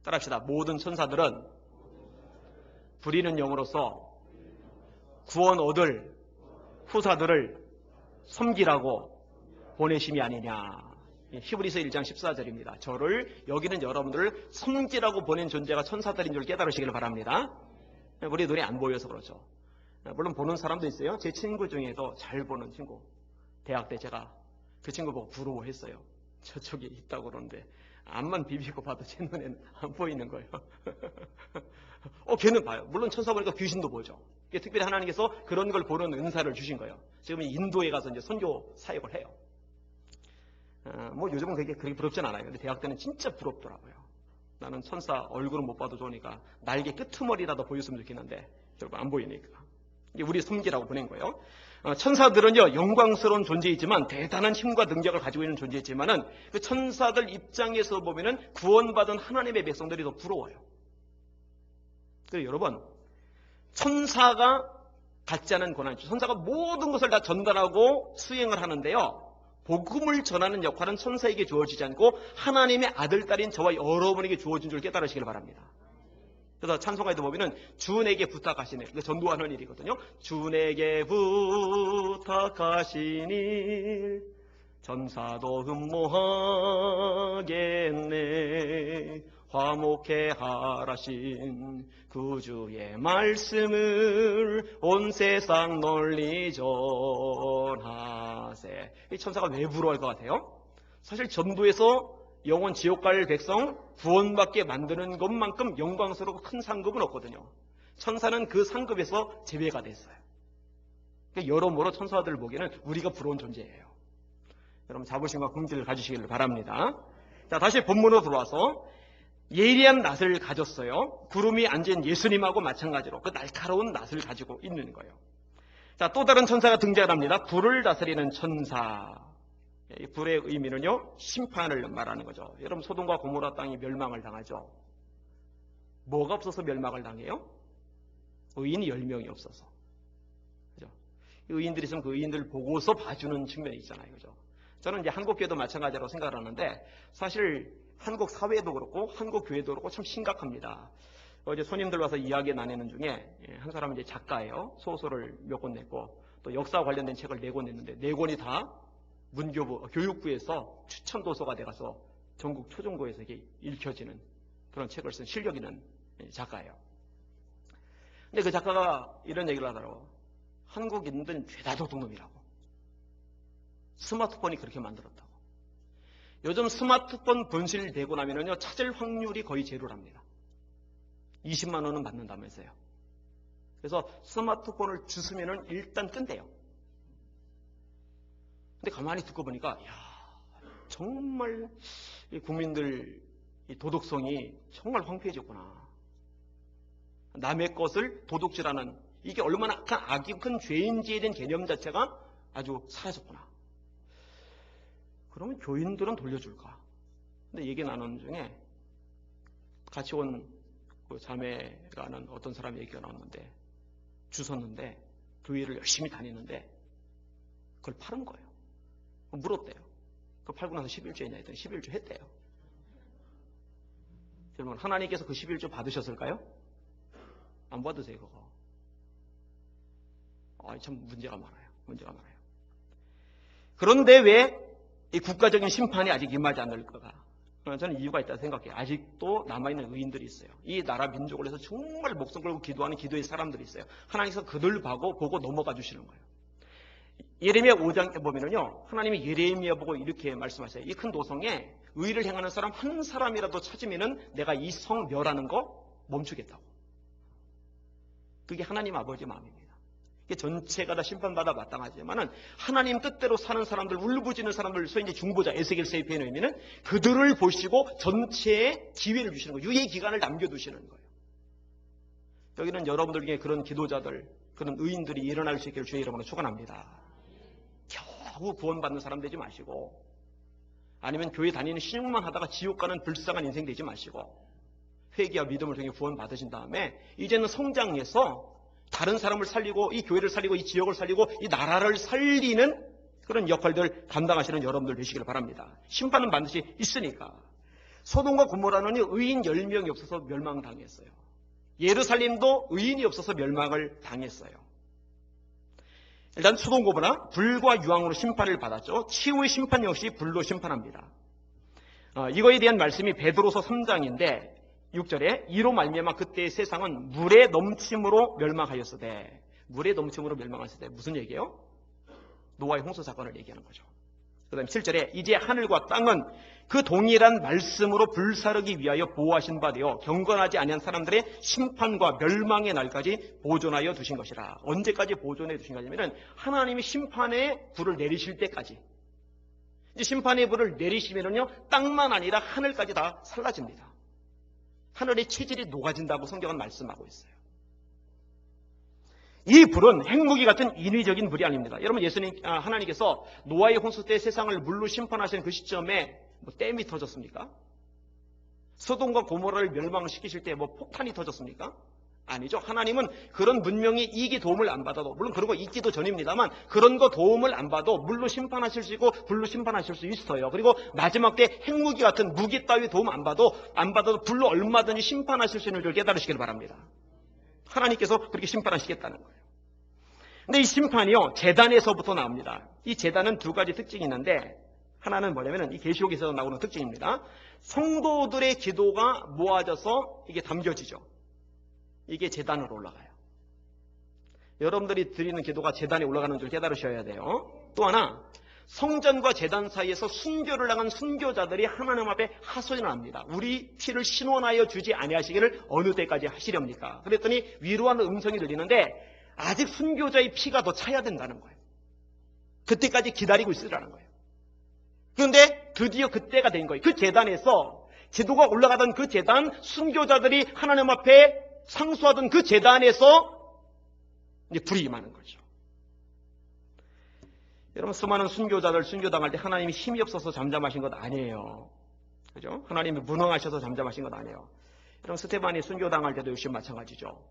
따라합시다. 모든 천사들은 부리는 영으로서 구원 얻을 후사들을 섬기라고 보내심이 아니냐. 히브리서 1장 14절입니다. 저를 여기는 여러분들을 섬기라고 보낸 존재가 천사들인 줄 깨달으시길 바랍니다. 우리 눈에 안 보여서 그렇죠. 물론 보는 사람도 있어요. 제 친구 중에도 잘 보는 친구. 대학 때 제가 그 친구 보고 부러워했어요. 저쪽에 있다고 그러는데 앞만 비비고 봐도 제 눈에는 안 보이는 거예요. 걔는 봐요. 물론 천사 보니까 귀신도 보죠. 특별히 하나님께서 그런 걸 보는 은사를 주신 거예요. 지금 인도에 가서 이제 선교 사역을 해요. 뭐 요즘은 그렇게 부럽진 않아요. 근데 대학 때는 진짜 부럽더라고요. 나는 천사 얼굴은 못 봐도 좋으니까 날개 끄트머리라도 보였으면 좋겠는데 결국 안 보이니까. 이게 우리 섬기라고 보낸 거예요. 천사들은요, 영광스러운 존재이지만 대단한 힘과 능력을 가지고 있는 존재이지만은 그 천사들 입장에서 보면은 구원받은 하나님의 백성들이 더 부러워요. 그래서 여러분, 천사가 갖지 않은 고난, 천사가 모든 것을 다 전달하고 수행을 하는데요, 복음을 전하는 역할은 천사에게 주어지지 않고 하나님의 아들, 딸인 저와 여러분에게 주어진 줄 깨달으시길 바랍니다. 그래서 찬송가에도 보면은 주내게 부탁하시네. 이거 전도하는 일이거든요. 주내게 부탁하시니 전사도 흠모하겠네. 화목해 하라신 그 주의 말씀을 온 세상 널리 전하세. 이 천사가 왜 부러워할 것 같아요? 사실 전도에서 영원 지옥 갈 백성 구원받게 만드는 것만큼 영광스럽고 큰 상급은 없거든요. 천사는 그 상급에서 제외가 됐어요. 여러모로 천사들 보기에는 우리가 부러운 존재예요. 여러분 자부심과 긍지를 가지시기를 바랍니다. 자, 다시 본문으로 들어와서 예리한 낫을 가졌어요. 구름이 앉은 예수님하고 마찬가지로 그 날카로운 낫을 가지고 있는 거예요. 자, 또 다른 천사가 등장합니다. 불을 다스리는 천사. 이 불의 의미는요, 심판을 말하는 거죠. 여러분, 소돔과 고모라 땅이 멸망을 당하죠. 뭐가 없어서 멸망을 당해요? 의인이 10명이 없어서. 그죠? 의인들이 있으면 그 의인들 보고서 봐주는 측면이 있잖아요. 그죠? 저는 이제 한국 교회도 마찬가지라고 생각을 하는데, 사실 한국 사회도 그렇고, 한국 교회도 그렇고 참 심각합니다. 어제 손님들 와서 이야기 나누는 중에, 한 사람은 이제 작가예요. 소설을 몇 권 냈고, 또 역사 관련된 책을 4권 냈는데, 4권이 다 문교부, 교육부에서 추천 도서가 돼가서 전국 초중고에서 이게 읽혀지는 그런 책을 쓴 실력 있는 작가예요. 근데 그 작가가 이런 얘기를 하더라고. 한국인들은 죄다 도둑놈이라고. 스마트폰이 그렇게 만들었다고. 요즘 스마트폰 분실되고 나면은요, 찾을 확률이 거의 제로랍니다. 20만 원은 받는다면서요. 그래서 스마트폰을 주스면은 일단 끈대요. 근데 가만히 듣고 보니까, 야, 정말 이 국민들 이 도덕성이 정말 황폐해졌구나. 남의 것을 도둑질하는 이게 얼마나 큰 악이 큰 죄인지에 대한 개념 자체가 아주 사라졌구나. 그러면 교인들은 돌려줄까? 근데 얘기 나누는 중에 같이 온 그 자매가 하는 어떤 사람 얘기가 나왔는데, 주웠는데 교회를 열심히 다니는데 그걸 파는 거예요. 물었대요. 그 팔고 나서 11조 했냐 했더니 11조 했대요. 여러분, 하나님께서 그 11조 받으셨을까요? 안 받으세요, 그거. 참 문제가 많아요. 문제가 많아요. 그런데 왜 이 국가적인 심판이 아직 임하지 않을까가? 저는 이유가 있다고 생각해요. 아직도 남아있는 의인들이 있어요. 이 나라 민족을 위해서 정말 목숨 걸고 기도하는 기도의 사람들이 있어요. 하나님께서 그들 보고 넘어가 주시는 거예요. 예레미야 5장에 보면은요, 하나님이 예레미야 보고 이렇게 말씀하세요. 이 큰 도성에 의를 행하는 사람 한 사람이라도 찾으면은 내가 이 성 멸하는 거 멈추겠다고. 그게 하나님 아버지 마음입니다. 이게 전체가 다 심판받아 마땅하지만은 하나님 뜻대로 사는 사람들, 울부짖는 사람들, 소위 이제 중보자, 에스겔 세이프에 의하면은 그들을 보시고 전체에 기회를 주시는 거예요. 유예 기간을 남겨두시는 거예요. 여기는 여러분들 중에 그런 기도자들, 그런 의인들이 일어날 수 있기를 주의 이름으로 축원합니다. 겨우 구원받는 사람 되지 마시고, 아니면 교회 다니는 신용만 하다가 지옥 가는 불쌍한 인생 되지 마시고, 회개와 믿음을 통해 구원 받으신 다음에 이제는 성장해서 다른 사람을 살리고 이 교회를 살리고 이 지역을 살리고 이 나라를 살리는 그런 역할들 감당하시는 여러분들 되시길 바랍니다. 심판은 반드시 있으니까. 소돔과 고모라는 의인 10명이 없어서 멸망당했어요. 예루살렘도 의인이 없어서 멸망을 당했어요. 일단 소돔 고모라 불과 유황으로 심판을 받았죠. 치유의 심판 역시 불로 심판합니다. 이거에 대한 말씀이 베드로서 3장인데 6절에 이로 말미암아 그때의 세상은 물의 넘침으로 멸망하였으되, 물의 넘침으로 멸망하였으되 무슨 얘기예요? 노아의 홍수 사건을 얘기하는 거죠. 그 다음에 7절에 이제 하늘과 땅은 그 동일한 말씀으로 불사르기 위하여 보호하신 바 되어 경건하지 아니한 사람들의 심판과 멸망의 날까지 보존하여 두신 것이라. 언제까지 보존해 두신 거냐면 하나님이 심판의 불을 내리실 때까지. 이제 심판의 불을 내리시면은요, 땅만 아니라 하늘까지 다 살라집니다. 하늘의 체질이 녹아진다고 성경은 말씀하고 있어요. 이 불은 핵무기 같은 인위적인 불이 아닙니다. 여러분, 하나님께서 노아의 홍수 때 세상을 물로 심판하시는 그 시점에 댐이 터졌습니까? 소돔과 고모라를 멸망시키실 때 폭탄이 터졌습니까? 아니죠. 하나님은 그런 문명이 이기 도움을 안 받아도, 물론 그런 거 있기도 전입니다만, 그런 거 도움을 안 받아도 물로 심판하실 수 있고 불로 심판하실 수 있어요. 그리고 마지막 때 핵무기 같은 무기 따위 도움 안 받아도 불로 얼마든지 심판하실 수 있는 줄 깨달으시길 바랍니다. 하나님께서 그렇게 심판하시겠다는 거예요. 근데 이 심판이요, 제단에서부터 나옵니다. 이 제단은 두 가지 특징이 있는데, 하나는 뭐냐면 이 계시록에서 나오는 특징입니다. 성도들의 기도가 모아져서 이게 담겨지죠. 이게 제단으로 올라가요. 여러분들이 드리는 기도가 제단에 올라가는 줄 깨달으셔야 돼요. 또 하나, 성전과 제단 사이에서 순교를 당한 순교자들이 하나님 앞에 하소연을 합니다. 우리 피를 신원하여 주지 아니하시기를 어느 때까지 하시렵니까? 그랬더니 위로하는 음성이 들리는데 아직 순교자의 피가 더 차야 된다는 거예요. 그때까지 기다리고 있으라는 거예요. 그런데 드디어 그때가 된 거예요. 그 제단에서 기도가 올라가던 그 제단, 순교자들이 하나님 앞에 상수하던 그 제단에서 이제 불이 임하는 거죠. 여러분, 수많은 순교자들 순교당할 때 하나님이 힘이 없어서 잠잠하신 것 아니에요. 그죠? 하나님이 무능하셔서 잠잠하신 것 아니에요. 여러분, 스테반이 순교당할 때도 역시 마찬가지죠.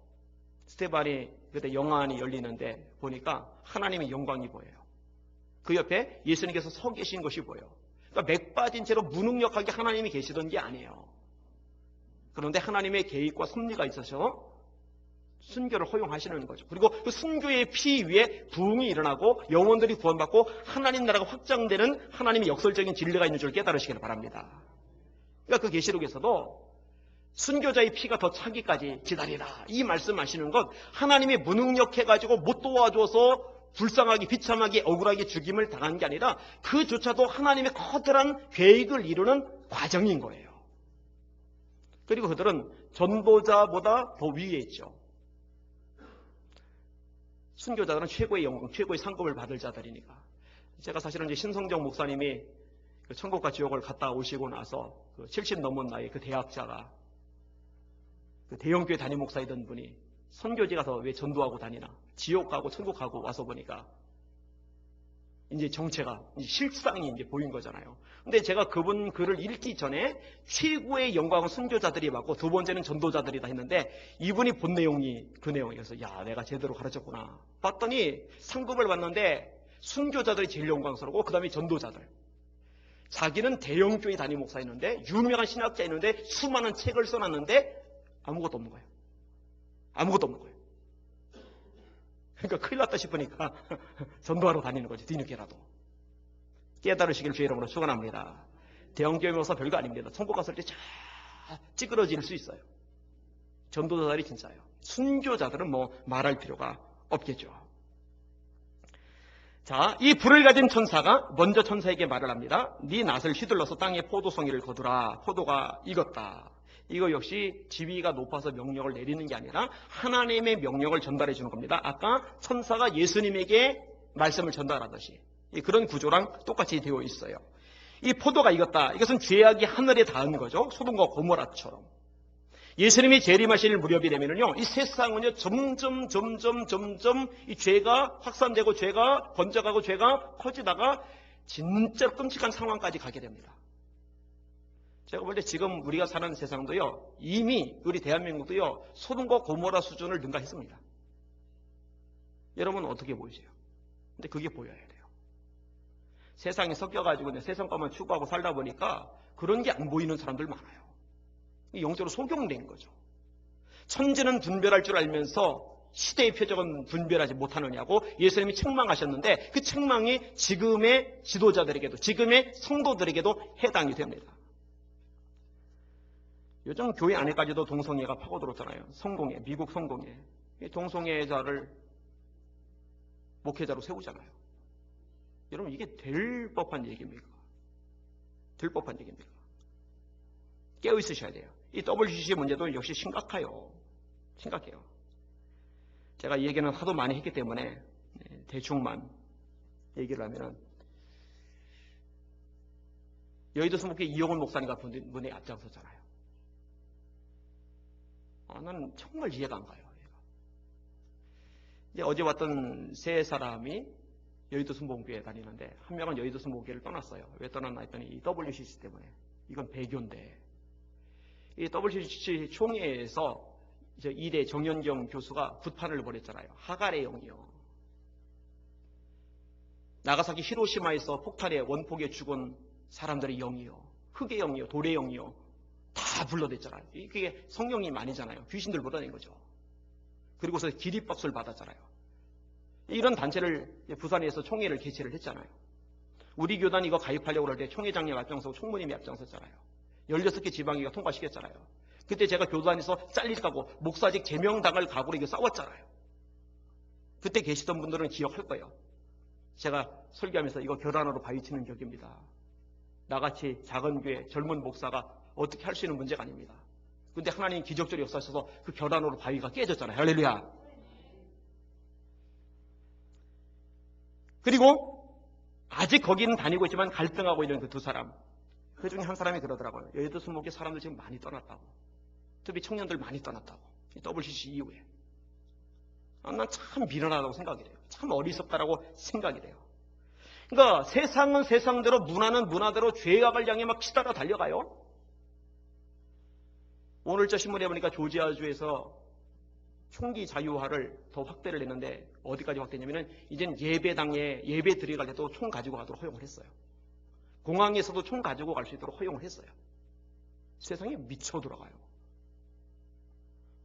스테반이 그때 영안이 열리는데 보니까 하나님의 영광이 보여요. 그 옆에 예수님께서 서 계신 것이 보여요. 그러니까 맥 빠진 채로 무능력하게 하나님이 계시던 게 아니에요. 그런데 하나님의 계획과 섭리가 있어서 순교를 허용하시는 거죠. 그리고 그 순교의 피 위에 부흥이 일어나고 영혼들이 구원받고 하나님 나라가 확장되는 하나님의 역설적인 진리가 있는 줄 깨달으시길 바랍니다. 그러니까 그 계시록에서도 순교자의 피가 더 차기까지 기다리라, 이 말씀하시는 것, 하나님이 무능력해가지고 못 도와줘서 불쌍하게 비참하게 억울하게 죽임을 당한 게 아니라 그조차도 하나님의 커다란 계획을 이루는 과정인 거예요. 그리고 그들은 전도자보다 더 위에 있죠. 순교자들은 최고의 영광, 최고의 상급을 받을 자들이니까. 제가 사실은 이제 신성정 목사님이 그 천국과 지옥을 갔다 오시고 나서 그 70 넘은 나이 그 대학자가 그 대형교회 담임 목사이던 분이 선교지 가서 왜 전도하고 다니나? 지옥 가고 천국 가고 와서 보니까 이제 정체가, 이제 실상이 이제 보인 거잖아요. 근데 제가 그분 글을 읽기 전에 최고의 영광은 선교자들이 받고 두 번째는 전도자들이다 했는데 이분이 본 내용이 그 내용이어서 야, 내가 제대로 가르쳤구나. 봤더니 상급을 받는데 순교자들이 제일 영광스럽고 그 다음에 전도자들. 자기는 대형교회 담임 목사였는데 유명한 신학자였는데 수많은 책을 써놨는데 아무것도 없는 거예요. 아무것도 없는 거예요. 그러니까 큰일 났다 싶으니까 전도하러 다니는 거지. 뒤늦게라도. 깨달으시길 주의 이름으로 축원합니다. 대형교회 목사 별거 아닙니다. 천국 갔을 때 쫙 찌그러질 수 있어요. 전도자들이 진짜예요. 순교자들은 뭐 말할 필요가 없겠죠. 자, 이 불을 가진 천사가 먼저 천사에게 말을 합니다. 네 낫을 휘둘러서 땅에 포도송이를 거두라. 포도가 익었다. 이거 역시 지위가 높아서 명령을 내리는 게 아니라 하나님의 명령을 전달해 주는 겁니다. 아까 천사가 예수님에게 말씀을 전달하듯이 그런 구조랑 똑같이 되어 있어요. 이 포도가 익었다. 이것은 죄악이 하늘에 닿은 거죠. 소돔과 고모라처럼. 예수님이 재림하실 무렵이 되면은요, 이 세상은요, 점점 이 죄가 확산되고 죄가 번져가고 죄가 커지다가 진짜 끔찍한 상황까지 가게 됩니다. 제가 볼 때 지금 우리가 사는 세상도요, 이미 우리 대한민국도요, 소돔과 고모라 수준을 능가했습니다. 여러분은 어떻게 보이세요? 근데 그게 보여야 돼요. 세상에 섞여가지고 세상 것만 추구하고 살다 보니까 그런 게 안 보이는 사람들 많아요. 영적으로 소경된 거죠. 천지는 분별할 줄 알면서 시대의 표적은 분별하지 못하느냐고 예수님이 책망하셨는데 그 책망이 지금의 지도자들에게도 지금의 성도들에게도 해당이 됩니다. 요즘 교회 안에까지도 동성애가 파고들었잖아요. 성공회, 미국 성공회. 동성애자를 목회자로 세우잖아요. 여러분 이게 될 법한 얘기입니까? 될 법한 얘기입니까? 깨어 있으셔야 돼요. 이 WCC 문제도 역시 심각해요. 심각해요. 제가 이 얘기는 하도 많이 했기 때문에 대충만 얘기를 하면은 여의도 수목회 이용훈 목사님 같은 분이 앞장섰잖아요. 나는 정말 이해가 안 가요. 이제 어제 왔던 세 사람이 여의도 순복음교회에 다니는데 한 명은 여의도 순복음교회를 떠났어요. 왜 떠났나 했더니 이 WCC 때문에. 이건 배교인데 이 WCC 총회에서 이제 이대 정연경 교수가 굿판을 벌였잖아요. 하갈의 영이요. 나가사키 히로시마에서 폭탄에 원폭에 죽은 사람들의 영이요. 흙의 영이요. 돌의 영이요. 다 불러댔잖아요. 그게 성령님 아니잖아요. 귀신들 불러낸 거죠. 그리고서 기립박수를 받았잖아요. 이런 단체를 부산에서 총회를 개최를 했잖아요. 우리 교단 이거 가입하려고 할 때 총회장님 앞장서고 총무님이 앞장섰잖아요. 16개 지방의가 통과시켰잖아요. 그때 제가 교단에서 잘릴까고 목사직 제명당할 각오로 이거 싸웠잖아요. 그때 계시던 분들은 기억할 거예요. 제가 설교하면서 이거 결단으로 바위치는 격입니다. 나같이 작은 교회 젊은 목사가 어떻게 할 수 있는 문제가 아닙니다. 근데 하나님 기적적으로 역사하셔서 그 결단으로 바위가 깨졌잖아요. 할렐루야. 그리고 아직 거기는 다니고 있지만 갈등하고 있는 그 두 사람. 그 중에 한 사람이 그러더라고요. 여의도 순복음교회 사람들 지금 많이 떠났다고. 특히 청년들 많이 떠났다고. WCC 이후에. 난 참 미련하다고 생각이 돼요. 참 어리석다라고 생각이 돼요. 그러니까 세상은 세상대로 문화는 문화대로 죄악을 향해 막 치달아 달려가요. 오늘 저 신문에 보니까 조지아주에서 총기 자유화를 더 확대를 했는데 어디까지 확대했냐면 이젠 예배당에 예배 드리갈 때도 총 가지고 가도록 허용을 했어요. 공항에서도 총 가지고 갈 수 있도록 허용을 했어요. 세상에 미쳐 돌아가요.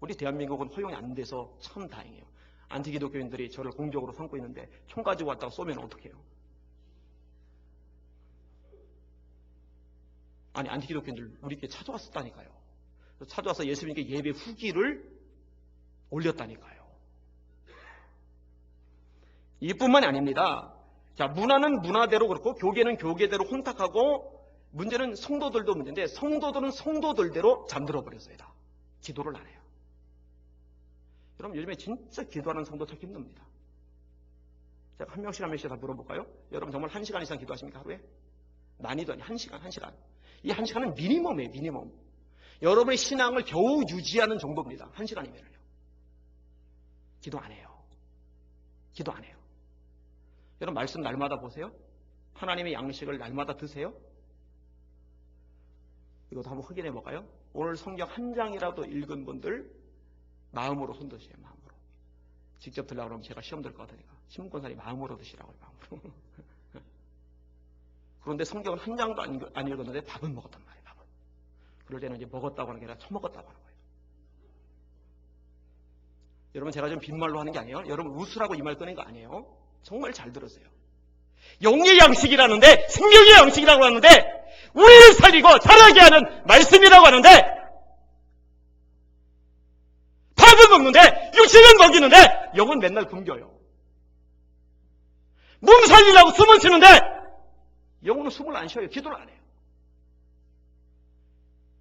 우리 대한민국은 허용이 안 돼서 참 다행이에요. 안티기독교인들이 저를 공적으로 삼고 있는데 총 가지고 왔다가 쏘면 어떡해요? 아니 안티기독교인들 우리께 찾아왔었다니까요. 찾아와서 예수님께 예배 후기를 올렸다니까요. 이뿐만이 아닙니다. 자, 문화는 문화대로 그렇고 교계는 교계대로 혼탁하고 문제는 성도들도 문제인데 성도들은 성도들대로 잠들어 버렸어요. 다. 기도를 안 해요. 여러분 요즘에 진짜 기도하는 성도 찾기 힘듭니다. 제가 한 명씩 한 명씩 다 물어볼까요? 여러분 정말 1시간 이상 기도하십니까? 하루에? 난이도 아니 1시간. 이 1시간은 미니멈이에요. 미니멈. 여러분의 신앙을 겨우 유지하는 정도입니다. 1시간이면요. 기도 안 해요. 기도 안 해요. 여러분 말씀 날마다 보세요. 하나님의 양식을 날마다 드세요. 이것도 한번 확인해 볼까요? 오늘 성경 한 장이라도 읽은 분들 마음으로 손 드세요. 마음으로. 직접 들려고 그러면 제가 시험 들 것 같으니까 신문권사님 마음으로 드시라고요. 마음으로. 그런데 성경은 한 장도 안 읽었는데 밥은 먹었단 말이에요. 밥은. 그럴 때는 이제 먹었다고 하는 게 아니라 처먹었다고 하는 거예요. 여러분 제가 좀 빈말로 하는 게 아니에요. 여러분 웃으라고 이 말 꺼낸 거 아니에요. 정말 잘 들으세요. 영의 양식이라는데 생명의 양식이라고 하는데 우리를 살리고 자라게 하는 말씀이라고 하는데 밥은 먹는데 육신은 먹이는데 영은 맨날 굶겨요. 몸 살리려고 숨을 쉬는데 영혼은 숨을 안 쉬어요. 기도를 안 해요.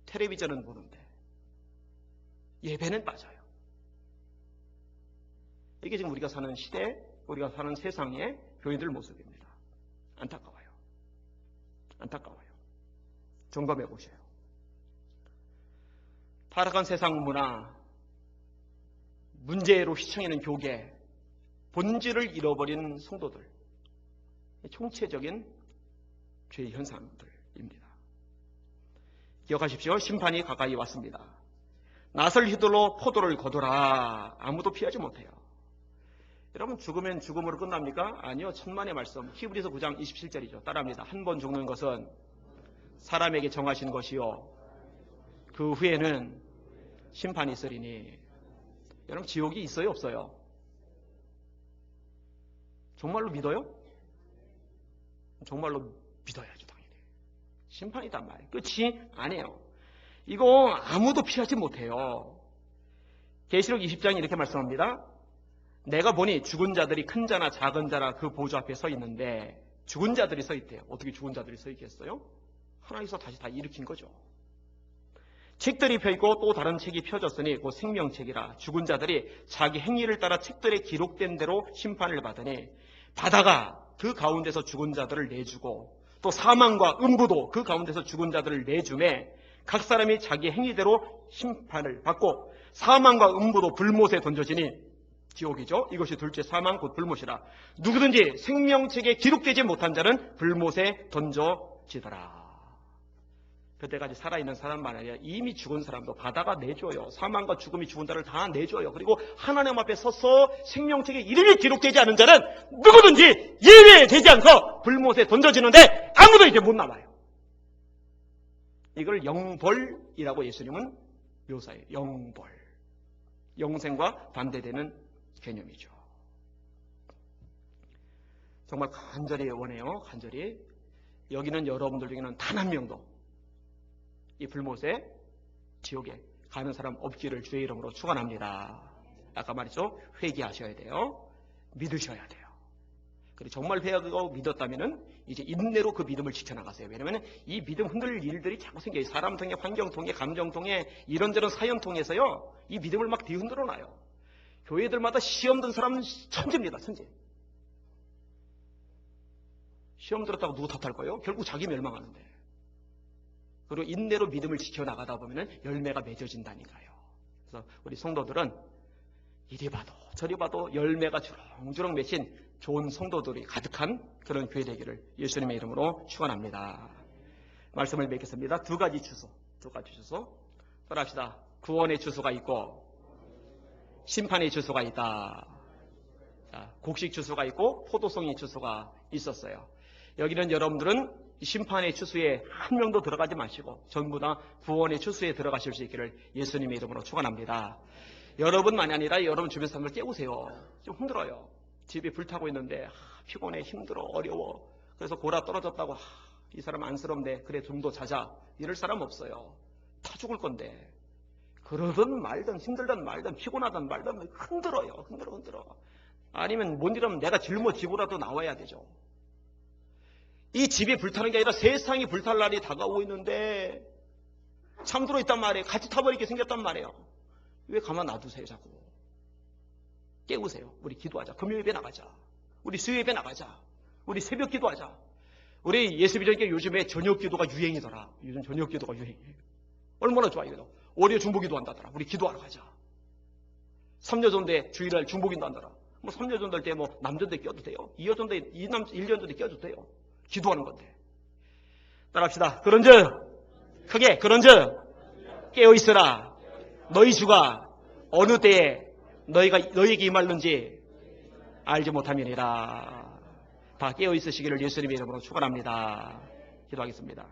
텔레비전은 보는데 예배는 빠져요. 이게 지금 우리가 사는 시대, 우리가 사는 세상의 교인들 모습입니다. 안타까워요. 안타까워요. 점검해 보세요. 타락한 세상 문화, 문제로 휘청이는 교계, 본질을 잃어버린 성도들, 총체적인 죄의 현상들입니다. 기억하십시오. 심판이 가까이 왔습니다. 낫을 휘둘러 포도를 거두라. 아무도 피하지 못해요. 여러분 죽으면 죽음으로 끝납니까? 아니요. 천만의 말씀. 히브리서 9장 27절이죠. 따라합니다. 한 번 죽는 것은 사람에게 정하신 것이요. 그 후에는 심판이 있으리니. 여러분 지옥이 있어요? 없어요? 정말로 믿어요? 정말로 믿어야죠. 당연히. 심판이단 말이에요. 끝이 아니에요. 이거 아무도 피하지 못해요. 계시록 20장이 이렇게 말씀합니다. 내가 보니 죽은 자들이 큰 자나 작은 자나 그 보좌 앞에 서 있는데 죽은 자들이 서 있대요. 어떻게 죽은 자들이 서 있겠어요? 하나님께서 다시 다 일으킨 거죠. 책들이 펴있고 또 다른 책이 펴졌으니 그 생명책이라. 죽은 자들이 자기 행위를 따라 책들에 기록된 대로 심판을 받으니 바다가 그 가운데서 죽은 자들을 내주고 또 사망과 음부도 그 가운데서 죽은 자들을 내주매 각 사람이 자기 행위대로 심판을 받고 사망과 음부도 불못에 던져지니 지옥이죠. 이것이 둘째 사망 곧 불못이라. 누구든지 생명책에 기록되지 못한 자는 불못에 던져지더라. 그때까지 살아있는 사람만 아니라 이미 죽은 사람도 바다가 내줘요. 사망과 죽음이 죽은 자를 다 내줘요. 그리고 하나님 앞에 서서 생명책에 이름이 기록되지 않은 자는 누구든지 예외되지 않고 불못에 던져지는데 아무도 이제 못 남아요. 이걸 영벌이라고 예수님은 묘사해요. 영벌. 영생과 반대되는 개념이죠. 정말 간절히 원해요. 간절히. 여기는 여러분들 중에는 단 한 명도 이 불못에 지옥에 가는 사람 없기를 주의 이름으로 축원합니다. 아까 말했죠. 회개하셔야 돼요. 믿으셔야 돼요. 그리고 정말 회개하고 믿었다면은 이제 인내로 그 믿음을 지켜나가세요. 왜냐하면 이 믿음 흔들릴 일들이 자꾸 생겨요. 사람 통해, 환경 통해, 감정 통해, 이런저런 사연 통해서요. 이 믿음을 막 뒤흔들어 놔요. 교회들마다 시험 든 사람은 천재입니다. 천재. 시험 들었다고 누구 탓할 거예요? 결국 자기 멸망하는데. 그리고 인내로 믿음을 지켜나가다 보면 열매가 맺어진다니까요. 그래서 우리 성도들은 이리 봐도 저리 봐도 열매가 주렁주렁 맺힌 좋은 성도들이 가득한 그런 교회 되기를 예수님의 이름으로 축원합니다. 말씀을 맺겠습니다. 두 가지 주소. 따라합시다. 구원의 주소가 있고 심판의 주소가 있다. 자, 곡식 주소가 있고 포도송이 주소가 있었어요. 여기는 여러분들은 심판의 추수에 한 명도 들어가지 마시고 전부 다 구원의 추수에 들어가실 수 있기를 예수님의 이름으로 축원합니다. 여러분만이 아니라 여러분 주변 사람들 깨우세요. 좀 힘들어요. 집이 불타고 있는데 피곤해, 힘들어, 어려워. 그래서 골아 떨어졌다고 이 사람 안쓰럽네. 그래 좀 더 자자. 이럴 사람 없어요. 다 죽을 건데. 그러든 말든 힘들든 말든 피곤하든 말든 흔들어요. 흔들어. 아니면 못 이러면 내가 짊어지고라도 나와야 되죠. 이 집이 불타는 게 아니라 세상이 불탈 날이 다가오고 있는데 잠들어 있단 말이에요. 같이 타버리게 생겼단 말이에요. 왜 가만 놔두세요 자꾸. 깨우세요. 우리 기도하자. 금요일에 나가자. 우리 수요일에 나가자. 우리 새벽 기도하자. 우리 예수비전교 요즘에 저녁 기도가 유행이더라. 요즘 저녁 기도가 유행이에요. 얼마나 좋아 이거. 월요 중보 기도한다더라. 우리 기도하러 가자. 3여전대 주일날 중복인도 한다라. 뭐 3여전대 때 뭐 남전대 껴도 돼요. 2여전대 1년전대 껴도 돼요. 기도하는 건데. 따라합시다. 그런즉 크게 그런즉 깨어 있으라. 너희 주가 어느 때에 너희에게 임할는지 알지 못함이니라. 다 깨어 있으시기를 예수님의 이름으로 축원합니다. 기도하겠습니다.